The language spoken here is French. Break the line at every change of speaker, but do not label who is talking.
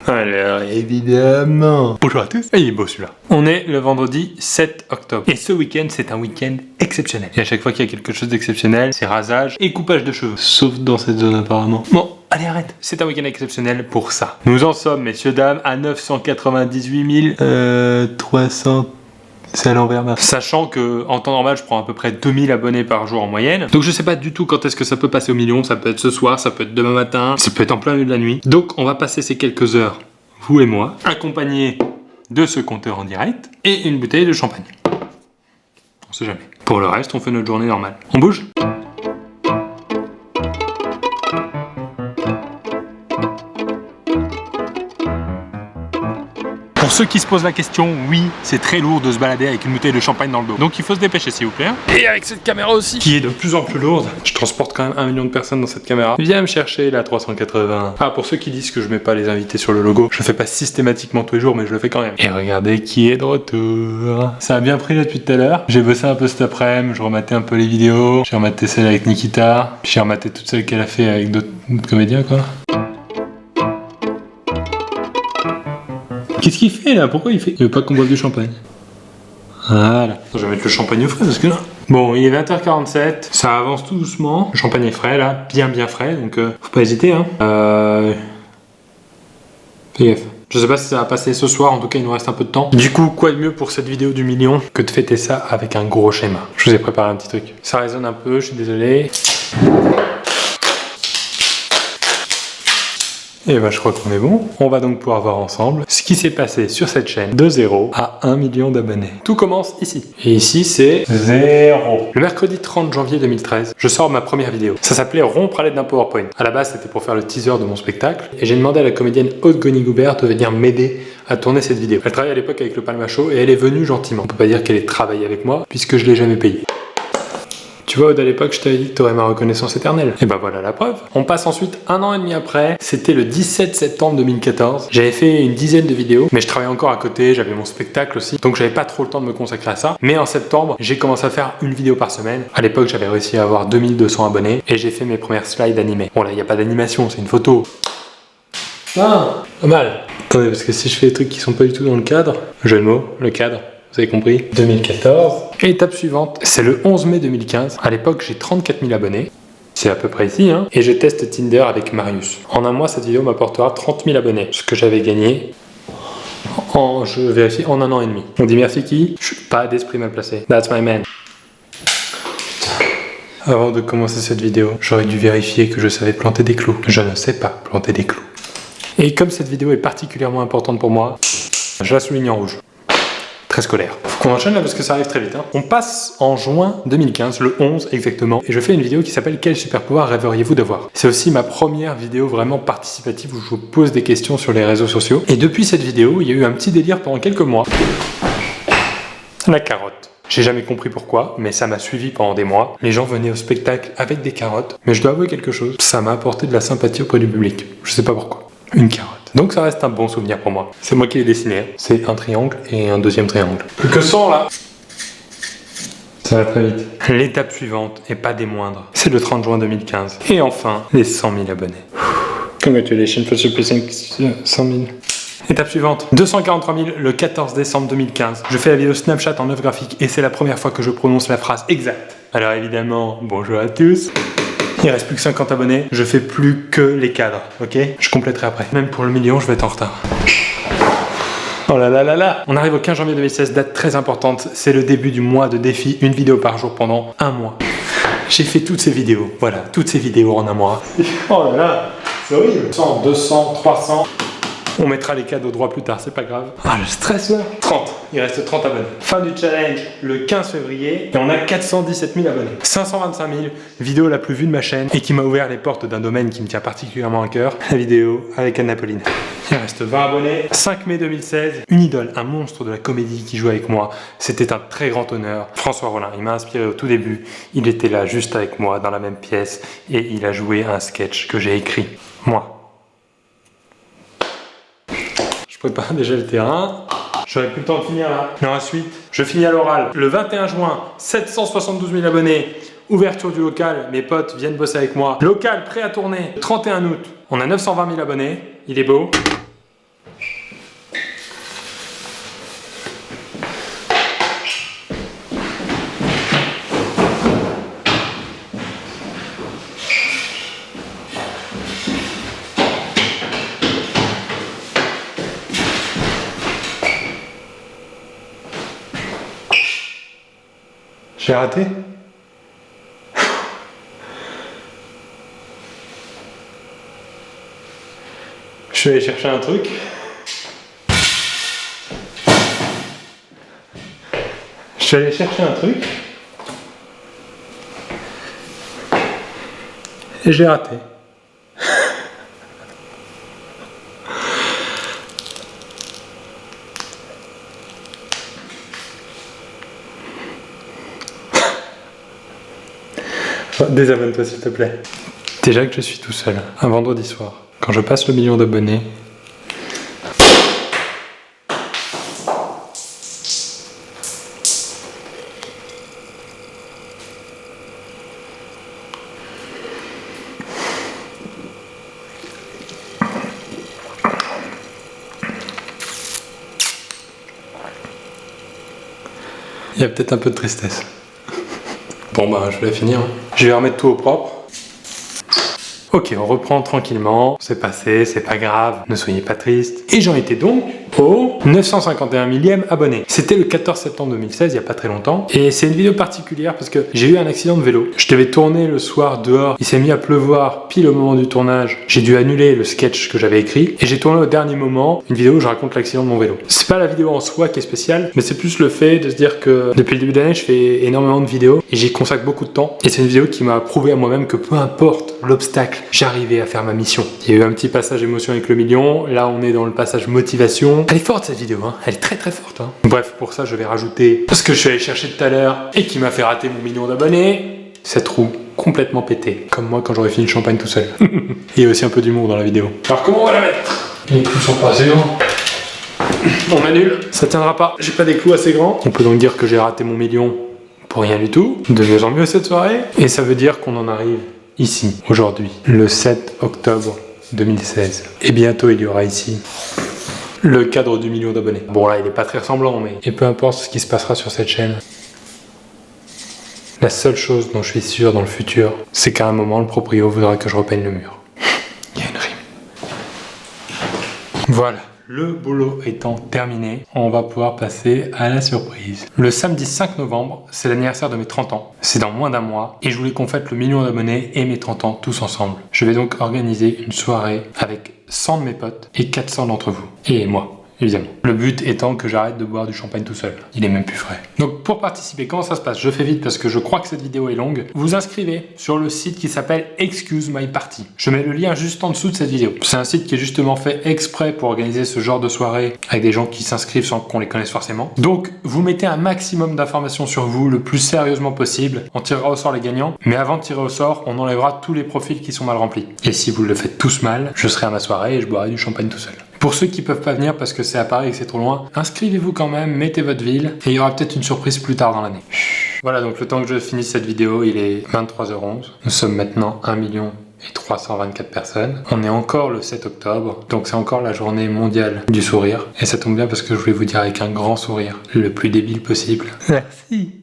Alors évidemment. Bonjour à tous. Et il est beau celui-là. On est le vendredi 7 octobre. Et ce week-end, c'est un week-end exceptionnel. Et à chaque fois qu'il y a quelque chose d'exceptionnel, c'est rasage et coupage de cheveux. Sauf dans cette zone apparemment. Bon, allez arrête. C'est un week-end exceptionnel pour ça. Nous en sommes, messieurs, dames, à 998 300... C'est à l'envers, ma. Sachant que en temps normal, je prends à peu près 2000 abonnés par jour en moyenne. Donc je sais pas du tout quand est-ce que ça peut passer au million. Ça peut être ce soir, ça peut être demain matin, ça peut être en plein milieu de la nuit. Donc on va passer ces quelques heures, vous et moi, accompagnés de ce compteur en direct et une bouteille de champagne. On sait jamais. Pour le reste, on fait notre journée normale. On bouge ? Pour ceux qui se posent la question, oui, c'est très lourd de se balader avec une bouteille de champagne dans le dos. Donc il faut se dépêcher s'il vous plaît. Et avec cette caméra aussi, qui est de plus en plus lourde. Je transporte quand même 1 million de personnes dans cette caméra. Viens me chercher la 380. Ah, pour ceux qui disent que je mets pas les invités sur le logo, je le fais pas systématiquement tous les jours, mais je le fais quand même. Et regardez qui est de retour. Ça a bien pris là depuis tout à l'heure. J'ai bossé un peu cet après-midi, je rematais un peu les vidéos. J'ai rematé celle avec Nikita. J'ai rematé toutes celles qu'elle a fait avec d'autres comédiens quoi. Qu'est-ce qu'il fait là? Pourquoi il fait? Il veut pas qu'on boive du champagne. Voilà. Je vais mettre le champagne au frais parce que là... Bon, il est 20h47, ça avance tout doucement. Le champagne est frais là, bien frais, donc faut pas hésiter hein. Fais gaffe. Je sais pas si ça va passer ce soir, en tout cas il nous reste un peu de temps. Du coup, quoi de mieux pour cette vidéo du million que de fêter ça avec un gros schéma. Je vous ai préparé un petit truc. Ça résonne un peu, je suis désolé. Et bah je crois qu'on est bon. On va donc pouvoir voir ensemble ce qui s'est passé sur cette chaîne de 0 à 1 million d'abonnés. Tout commence ici. Et ici c'est 0. Le mercredi 30 janvier 2013, je sors ma première vidéo. Ça s'appelait Rompre à l'aide d'un PowerPoint. À la base c'était pour faire le teaser de mon spectacle. Et j'ai demandé à la comédienne Aude Goni-Goubert de venir m'aider à tourner cette vidéo. Elle travaillait à l'époque avec le Palma Show et elle est venue gentiment. On peut pas dire qu'elle ait travaillé avec moi puisque je l'ai jamais payée. Tu vois, à l'époque, je t'avais dit que tu aurais ma reconnaissance éternelle. Et ben voilà la preuve. On passe ensuite 1 an et demi après. C'était le 17 septembre 2014. J'avais fait une dizaine de vidéos, mais je travaillais encore à côté, j'avais mon spectacle aussi. Donc j'avais pas trop le temps de me consacrer à ça. Mais en septembre, j'ai commencé à faire une vidéo par semaine. À l'époque, j'avais réussi à avoir 2200 abonnés et j'ai fait mes premières slides animées. Bon là, il n'y a pas d'animation, c'est une photo. Ah, pas mal. Attendez, parce que si je fais des trucs qui sont pas du tout dans le cadre, jeu de mots, le cadre. Vous avez compris? 2014. Et étape suivante, c'est le 11 mai 2015. À l'époque, j'ai 34 000 abonnés. C'est à peu près ici, hein. Et je teste Tinder avec Marius. En un mois, cette vidéo m'apportera 30 000 abonnés. Ce que j'avais gagné je vérifie, en 1 an et demi. On dit merci qui? Je suis pas d'esprit mal placé. That's my man. Avant de commencer cette vidéo, j'aurais dû vérifier que je savais planter des clous. Je ne sais pas planter des clous. Et comme cette vidéo est particulièrement importante pour moi, je la souligne en rouge. Très scolaire. Faut qu'on enchaîne là parce que ça arrive très vite. Hein. On passe en juin 2015, le 11 exactement, et je fais une vidéo qui s'appelle Quel super pouvoir rêveriez-vous d'avoir? C'est aussi ma première vidéo vraiment participative où je vous pose des questions sur les réseaux sociaux. Et depuis cette vidéo, il y a eu un petit délire pendant quelques mois. La carotte. J'ai jamais compris pourquoi, mais ça m'a suivi pendant des mois. Les gens venaient au spectacle avec des carottes, mais je dois avouer quelque chose, ça m'a apporté de la sympathie auprès du public. Je sais pas pourquoi. Une carotte. Donc ça reste un bon souvenir pour moi. C'est moi qui l'ai dessiné. C'est un triangle et un deuxième triangle. Plus que 100 là. Ça va très vite. L'étape suivante, et pas des moindres, c'est le 30 juin 2015. Et enfin, les 100 000 abonnés. Congratulations for surpassing 100 000. Étape suivante, 243 000 le 14 décembre 2015. Je fais la vidéo Snapchat en œuvre graphique et c'est la première fois que je prononce la phrase exacte. Alors évidemment, bonjour à tous. Il reste plus que 50 abonnés, je fais plus que les cadres, ok? Je compléterai après. Même pour le million, je vais être en retard. Oh là là là là! On arrive au 15 janvier 2016, date très importante. C'est le début du mois de défi, une vidéo par jour pendant 1 mois. J'ai fait toutes ces vidéos, voilà, toutes ces vidéos en 1 mois. Oh là là, c'est horrible! 100, 200, 300... On mettra les cadeaux droit plus tard, c'est pas grave. Ah, le stress là. 30, il reste 30 abonnés. Fin du challenge le 15 février et on a 417 000 abonnés. 525 000, vidéo la plus vue de ma chaîne et qui m'a ouvert les portes d'un domaine qui me tient particulièrement à cœur, la vidéo avec Anne Apolline. Il reste 20 abonnés. 5 mai 2016, une idole, un monstre de la comédie qui joue avec moi. C'était un très grand honneur. François Rollin, il m'a inspiré au tout début. Il était là juste avec moi dans la même pièce et il a joué un sketch que j'ai écrit. Moi. Je prépare déjà le terrain. J'aurais plus le temps de finir là. Mais ensuite, je finis à l'oral. Le 21 juin, 772 000 abonnés. Ouverture du local. Mes potes viennent bosser avec moi. Local prêt à tourner. 31 août, on a 920 000 abonnés. Il est beau. J'ai raté? Je suis allé chercher un truc. Je suis allé chercher un truc. Et j'ai raté. Désabonne-toi s'il te plaît. Déjà que je suis tout seul, un vendredi soir, quand je passe le million d'abonnés, il y a peut-être un peu de tristesse. Bon bah je vais finir. Je vais remettre tout au propre. Ok, on reprend tranquillement. C'est passé, c'est pas grave. Ne soyez pas triste. Et j'en étais donc au 951 millième abonné. C'était le 14 septembre 2016, il y a pas très longtemps. Et c'est une vidéo particulière parce que j'ai eu un accident de vélo. Je devais tourner le soir dehors. Il s'est mis à pleuvoir pile au moment du tournage. J'ai dû annuler le sketch que j'avais écrit. Et j'ai tourné au dernier moment une vidéo où je raconte l'accident de mon vélo. C'est pas la vidéo en soi qui est spéciale, mais c'est plus le fait de se dire que depuis le début d'année, je fais énormément de vidéos et j'y consacre beaucoup de temps. Et c'est une vidéo qui m'a prouvé à moi-même que peu importe l'obstacle, j'arrivais à faire ma mission. Il y a eu un petit passage émotion avec le million. Là, on est dans le passage motivation. Elle est forte cette vidéo, hein. Elle est très très forte. Hein. Bref, pour ça, je vais rajouter ce que je suis allé chercher tout à l'heure et qui m'a fait rater mon million d'abonnés. Cette roue complètement pétée, comme moi quand j'aurais fini le champagne tout seul. Il y a aussi un peu d'humour dans la vidéo. Alors comment on va la mettre? Les clous sont pas assez grands. On annule. Ça tiendra pas. J'ai pas des clous assez grands. On peut donc dire que j'ai raté mon million pour rien du tout. De mieux en mieux cette soirée. Et ça veut dire qu'on en arrive ici, aujourd'hui, le 7 octobre 2016. Et bientôt, il y aura ici le cadre du million d'abonnés. Bon là, il est pas très ressemblant, mais... Et peu importe ce qui se passera sur cette chaîne, la seule chose dont je suis sûr dans le futur, c'est qu'à un moment, le proprio voudra que je repeigne le mur. Il y a une rime. Voilà. Le boulot étant terminé, on va pouvoir passer à la surprise. Le samedi 5 novembre, c'est l'anniversaire de mes 30 ans. C'est dans moins d'un mois et je voulais qu'on fête le million d'abonnés et mes 30 ans tous ensemble. Je vais donc organiser une soirée avec 100 de mes potes et 400 d'entre vous. Et moi. Évidemment. Le but étant que j'arrête de boire du champagne tout seul. Il est même plus frais. Donc pour participer, comment ça se passe? Je fais vite parce que je crois que cette vidéo est longue. Vous inscrivez sur le site qui s'appelle Excuse My Party. Je mets le lien juste en dessous de cette vidéo. C'est un site qui est justement fait exprès pour organiser ce genre de soirée avec des gens qui s'inscrivent sans qu'on les connaisse forcément. Donc vous mettez un maximum d'informations sur vous le plus sérieusement possible. On tirera au sort les gagnants. Mais avant de tirer au sort, on enlèvera tous les profils qui sont mal remplis. Et si vous le faites tous mal, je serai à ma soirée et je boirai du champagne tout seul. Pour ceux qui peuvent pas venir parce que c'est à Paris et que c'est trop loin, inscrivez-vous quand même, mettez votre ville et il y aura peut-être une surprise plus tard dans l'année. Voilà, donc le temps que je finisse cette vidéo, il est 23h11. Nous sommes maintenant 1 324 personnes. On est encore le 7 octobre, donc c'est encore la journée mondiale du sourire. Et ça tombe bien parce que je voulais vous dire avec un grand sourire, le plus débile possible. Merci.